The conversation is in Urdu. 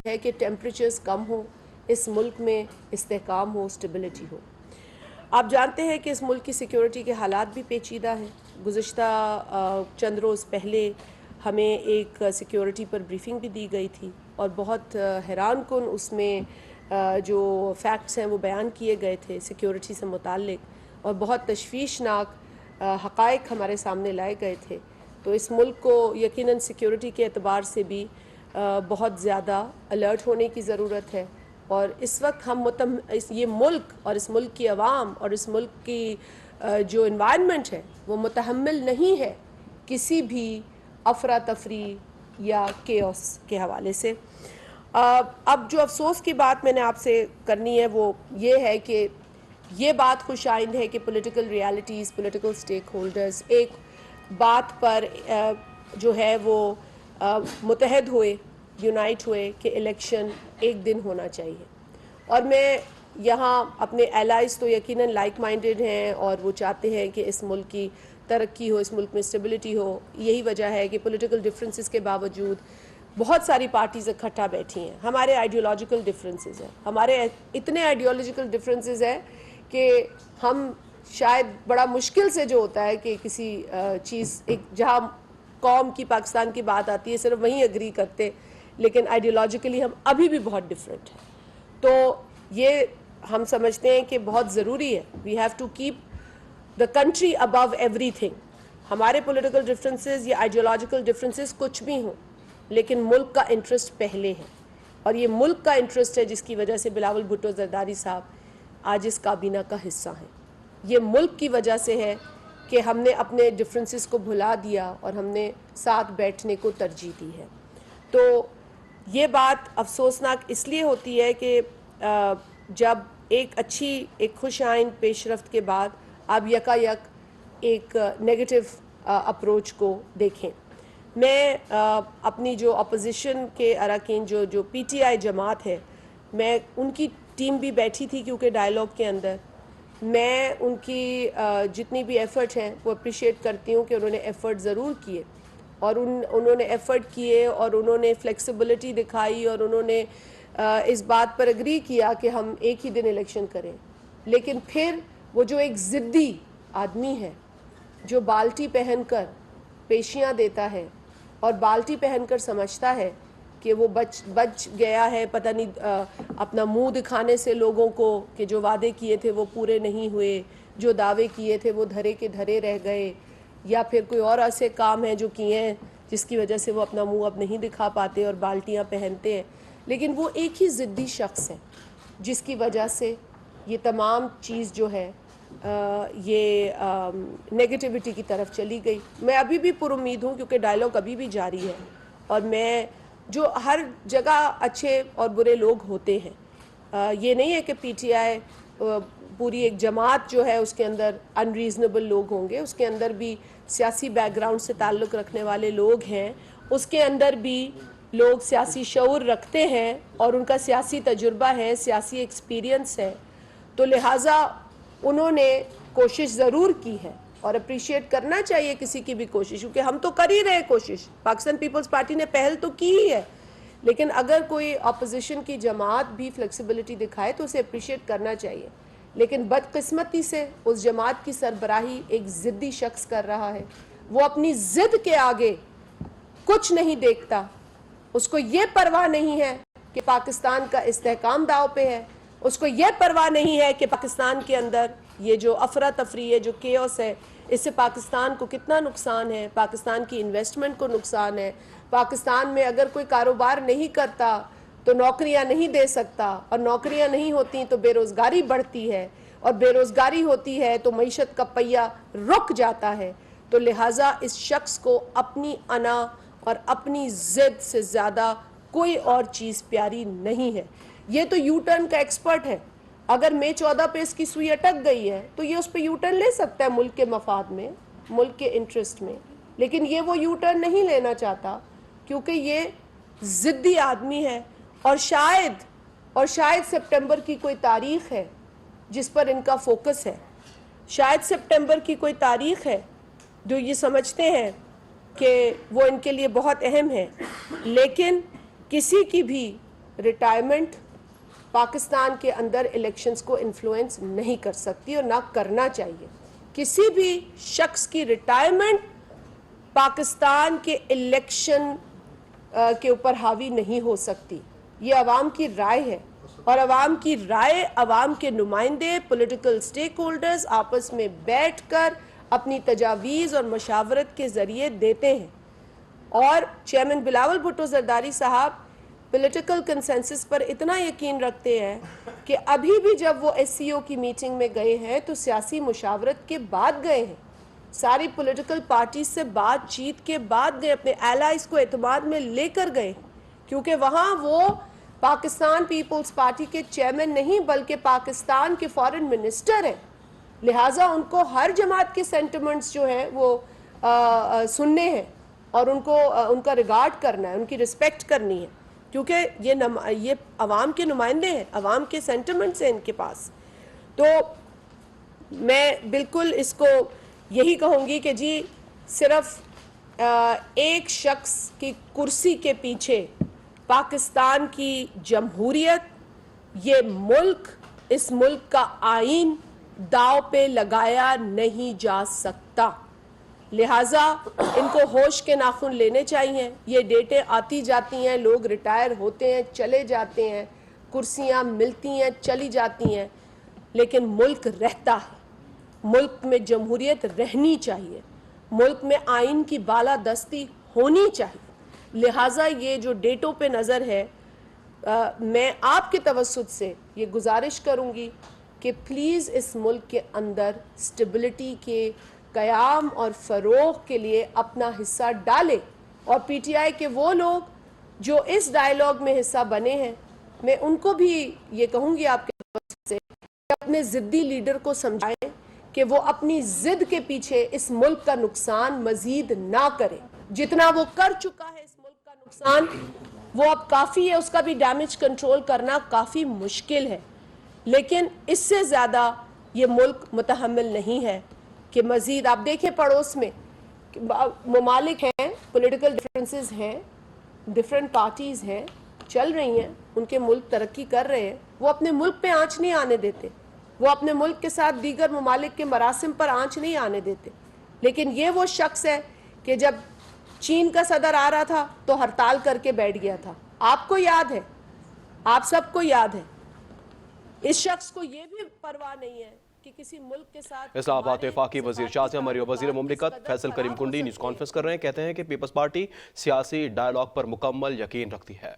ہے کہ ٹیمپریچرز کم ہوں، اس ملک میں استحکام ہو، اسٹیبلٹی ہو۔ آپ جانتے ہیں کہ اس ملک کی سیکیورٹی کے حالات بھی پیچیدہ ہیں۔ گزشتہ چند روز پہلے ہمیں ایک سیکیورٹی پر بریفنگ بھی دی گئی تھی اور بہت حیران کن اس میں جو فیکٹس ہیں وہ بیان کیے گئے تھے سیکیورٹی سے متعلق، اور بہت تشویشناک حقائق ہمارے سامنے لائے گئے تھے۔ تو اس ملک کو یقیناً سیکیورٹی کے اعتبار سے بھی بہت زیادہ الرٹ ہونے کی ضرورت ہے، اور اس وقت ہم یہ ملک اور اس ملک کی عوام اور اس ملک کی جو انوائرمنٹ ہے وہ متحمل نہیں ہے کسی بھی افراتفری یا کیوس کے حوالے سے۔ اب جو افسوس کی بات میں نے آپ سے کرنی ہے وہ یہ ہے کہ یہ بات خوش آئند ہے کہ political realities, political stake holders ایک بات پر جو ہے وہ متحد ہوئے، یونائٹ ہوئے کہ الیکشن ایک دن ہونا چاہیے۔ اور میں یہاں اپنے الائز تو یقیناً لائک مائنڈڈ ہیں اور وہ چاہتے ہیں کہ اس ملک کی ترقی ہو، اس ملک میں اسٹیبلٹی ہو۔ یہی وجہ ہے کہ پولیٹیکل ڈفرینسز کے باوجود بہت ساری پارٹیز اکٹھا بیٹھی ہیں۔ ہمارے آئیڈیولوجیکل ڈفرینسز ہیں، ہمارے اتنے آئیڈیولوجیکل ڈفرینسز ہیں کہ ہم شاید بڑا مشکل سے جو ہوتا ہے کہ کسی چیز ایک جہاں قوم کی، پاکستان کی بات آتی ہے صرف وہیں اگری کرتے، لیکن آئیڈیولوجیکلی ہم ابھی بھی بہت ڈفرینٹ ہیں۔ تو یہ ہم سمجھتے ہیں کہ بہت ضروری ہے، we have to keep the country above ایوری تھنگ۔ ہمارے پولیٹیکل ڈفرینسز یا آئیڈیولوجیکل ڈفرینسز کچھ بھی ہوں، لیکن ملک کا انٹرسٹ پہلے ہے، اور یہ ملک کا انٹرسٹ ہے جس کی وجہ سے بلاول بھٹو زرداری صاحب آج اس کابینہ کا حصہ ہیں۔ یہ ملک کی وجہ سے ہے کہ ہم نے اپنے ڈفرینسز کو بھلا دیا اور ہم نے ساتھ بیٹھنے کو ترجیح دی ہے۔ تو یہ بات افسوسناک اس لیے ہوتی ہے کہ جب ایک خوش آئند پیش رفت کے بعد آپ یکایک ایک نیگیٹو اپروچ کو دیکھیں۔ میں اپنی جو اپوزیشن کے اراکین جو پی ٹی آئی جماعت ہے، میں ان کی ٹیم بھی بیٹھی تھی کیونکہ ڈائیلاگ کے اندر میں ان کی جتنی بھی ایفرٹ ہیں وہ اپریشیٹ کرتی ہوں کہ انہوں نے ایفرٹ ضرور کیے، اور انہوں نے ایفرٹ کیے اور انہوں نے فلیکسیبلٹی دکھائی، اور انہوں نے اس بات پر اگری کیا کہ ہم ایک ہی دن الیکشن کریں۔ لیکن پھر وہ جو ایک ضدی آدمی ہے جو بالٹی پہن کر پیشیاں دیتا ہے اور بالٹی پہن کر سمجھتا ہے کہ وہ بچ گیا ہے، پتہ نہیں اپنا منہ دکھانے سے لوگوں کو کہ جو وعدے کیے تھے وہ پورے نہیں ہوئے، جو دعوے کیے تھے وہ دھرے کے دھرے رہ گئے، یا پھر کوئی اور ایسے کام ہیں جو کیے ہیں جس کی وجہ سے وہ اپنا منہ اب نہیں دکھا پاتے اور بالٹیاں پہنتے ہیں۔ لیکن وہ ایک ہی ضدی شخص ہے جس کی وجہ سے یہ تمام چیز جو ہے یہ نیگیٹیوٹی کی طرف چلی گئی۔ میں ابھی بھی پر امید ہوں کیونکہ ڈائیلاگ ابھی بھی جاری ہے، اور میں جو ہر جگہ اچھے اور برے لوگ ہوتے ہیں، یہ نہیں ہے کہ پی ٹی آئی پوری ایک جماعت جو ہے اس کے اندر ان ریزنیبل لوگ ہوں گے، اس کے اندر بھی سیاسی بیک گراؤنڈ سے تعلق رکھنے والے لوگ ہیں، اس کے اندر بھی لوگ سیاسی شعور رکھتے ہیں اور ان کا سیاسی تجربہ ہے، سیاسی ایکسپیرینس ہے۔ تو لہٰذا انہوں نے کوشش ضرور کی ہے، اور اپریشیٹ کرنا چاہیے کسی کی بھی کوشش، کیونکہ ہم تو کر ہی رہے کوشش، پاکستان پیپلز پارٹی نے پہل تو کی ہی ہے، لیکن اگر کوئی اپوزیشن کی جماعت بھی فلیکسیبلٹی دکھائے تو اسے اپریشیٹ کرنا چاہیے۔ لیکن بدقسمتی سے اس جماعت کی سربراہی ایک ضدی شخص کر رہا ہے، وہ اپنی ضد کے آگے کچھ نہیں دیکھتا، اس کو یہ پرواہ نہیں ہے کہ پاکستان کا استحکام داؤ پہ ہے، اس کو یہ پرواہ نہیں ہے کہ پاکستان کے اندر یہ جو افراتفری ہے، جو کیوس ہے، اس سے پاکستان کو کتنا نقصان ہے، پاکستان کی انویسٹمنٹ کو نقصان ہے، پاکستان میں اگر کوئی کاروبار نہیں کرتا تو نوکریاں نہیں دے سکتا، اور نوکریاں نہیں ہوتی تو بے روزگاری بڑھتی ہے، اور بے روزگاری ہوتی ہے تو معیشت کا پہیہ رک جاتا ہے۔ تو لہٰذا اس شخص کو اپنی انا اور اپنی ضد سے زیادہ کوئی اور چیز پیاری نہیں ہے۔ یہ تو یو ٹرن کا ایکسپرٹ ہے، اگر مئی 14 پہ اس کی سوئی اٹک گئی ہے تو یہ اس پہ یو ٹرن لے سکتا ہے ملک کے مفاد میں، ملک کے انٹرسٹ میں، لیکن یہ وہ یو ٹرن نہیں لینا چاہتا کیونکہ یہ ضدی آدمی ہے، اور شاید سپٹمبر کی کوئی تاریخ ہے جس پر ان کا فوکس ہے، شاید سپٹمبر کی کوئی تاریخ ہے جو یہ سمجھتے ہیں کہ وہ ان کے لیے بہت اہم ہے، لیکن کسی کی بھی ریٹائرمنٹ پاکستان کے اندر الیکشنز کو انفلوئنس نہیں کر سکتی اور نہ کرنا چاہیے. کسی بھی شخص کی ریٹائرمنٹ پاکستان کے الیکشن کے اوپر حاوی نہیں ہو سکتی. یہ عوام کی رائے ہے اور عوام کی رائے عوام کے نمائندے پولیٹیکل سٹیک ہولڈرز آپس میں بیٹھ کر اپنی تجاویز اور مشاورت کے ذریعے دیتے ہیں. اور چیئرمین بلاول بھٹو زرداری صاحب پولیٹیکل کنسنسس پر اتنا یقین رکھتے ہیں کہ ابھی بھی جب وہ ایس سی او کی میٹنگ میں گئے ہیں تو سیاسی مشاورت کے بعد گئے ہیں, ساری پولیٹیکل پارٹیز سے بات چیت کے بعد گئے, اپنے ایلائز کو اعتماد میں لے کر گئے, کیونکہ وہاں وہ پاکستان پیپلز پارٹی کے چیئرمین نہیں بلکہ پاکستان کے فارن منسٹر ہیں. لہٰذا ان کو ہر جماعت کے سینٹیمنٹس جو ہیں وہ سننے ہیں اور ان کا ریگارڈ کرنا ہے, ان کی رسپیکٹ کرنی ہے, کیونکہ یہ عوام کے نمائندے ہیں, عوام کے سینٹیمنٹس ہیں ان کے پاس. تو میں بالکل اس کو یہی کہوں گی کہ جی صرف ایک شخص کی کرسی کے پیچھے پاکستان کی جمہوریت, یہ ملک, اس ملک کا آئین داؤ پہ لگایا نہیں جا سکتا. لہٰذا ان کو ہوش کے ناخن لینے چاہیے. یہ ڈیٹیں آتی جاتی ہیں, لوگ ریٹائر ہوتے ہیں چلے جاتے ہیں, کرسیاں ملتی ہیں چلی جاتی ہیں, لیکن ملک رہتا ہے. ملک میں جمہوریت رہنی چاہیے, ملک میں آئین کی بالادستی ہونی چاہیے. لہٰذا یہ جو ڈیٹوں پہ نظر ہے, میں آپ کے توسط سے یہ گزارش کروں گی کہ پلیز اس ملک کے اندر سٹیبلٹی کے قیام اور فروغ کے لیے اپنا حصہ ڈالیں. اور پی ٹی آئی کے وہ لوگ جو اس ڈائیلاگ میں حصہ بنے ہیں, میں ان کو بھی یہ کہوں گی آپ کے توسط سے کہ اپنے ضدی لیڈر کو سمجھائیں کہ وہ اپنی ضد کے پیچھے اس ملک کا نقصان مزید نہ کرے. جتنا وہ کر چکا ہے اس ملک کا نقصان وہ اب کافی ہے, اس کا بھی ڈیمیج کنٹرول کرنا کافی مشکل ہے, لیکن اس سے زیادہ یہ ملک متحمل نہیں ہے کہ مزید. آپ دیکھیں پڑوس میں ممالک ہیں, پولیٹیکل ڈیفرنسز ہیں, ڈیفرنٹ پارٹیز ہیں, چل رہی ہیں, ان کے ملک ترقی کر رہے ہیں, وہ اپنے ملک پہ آنچ نہیں آنے دیتے, وہ اپنے ملک کے ساتھ دیگر ممالک کے مراسم پر آنچ نہیں آنے دیتے. لیکن یہ وہ شخص ہے کہ جب چین کا صدر آ رہا تھا تو ہڑتال کر کے بیٹھ گیا تھا. آپ کو یاد ہے, آپ سب کو یاد ہے. اس شخص کو یہ بھی پرواہ نہیں ہے کہ کسی ملک کے ساتھ. اسلام آباد وفاقی وزیر شاہ سے ہماری وزیر مملکت فیصل کریم کنڈی نیوز کانفرنس کر رہے ہیں. کہتے ہیں کہ پیپلز پارٹی سیاسی ڈائیلاگ پر مکمل یقین رکھتی ہے.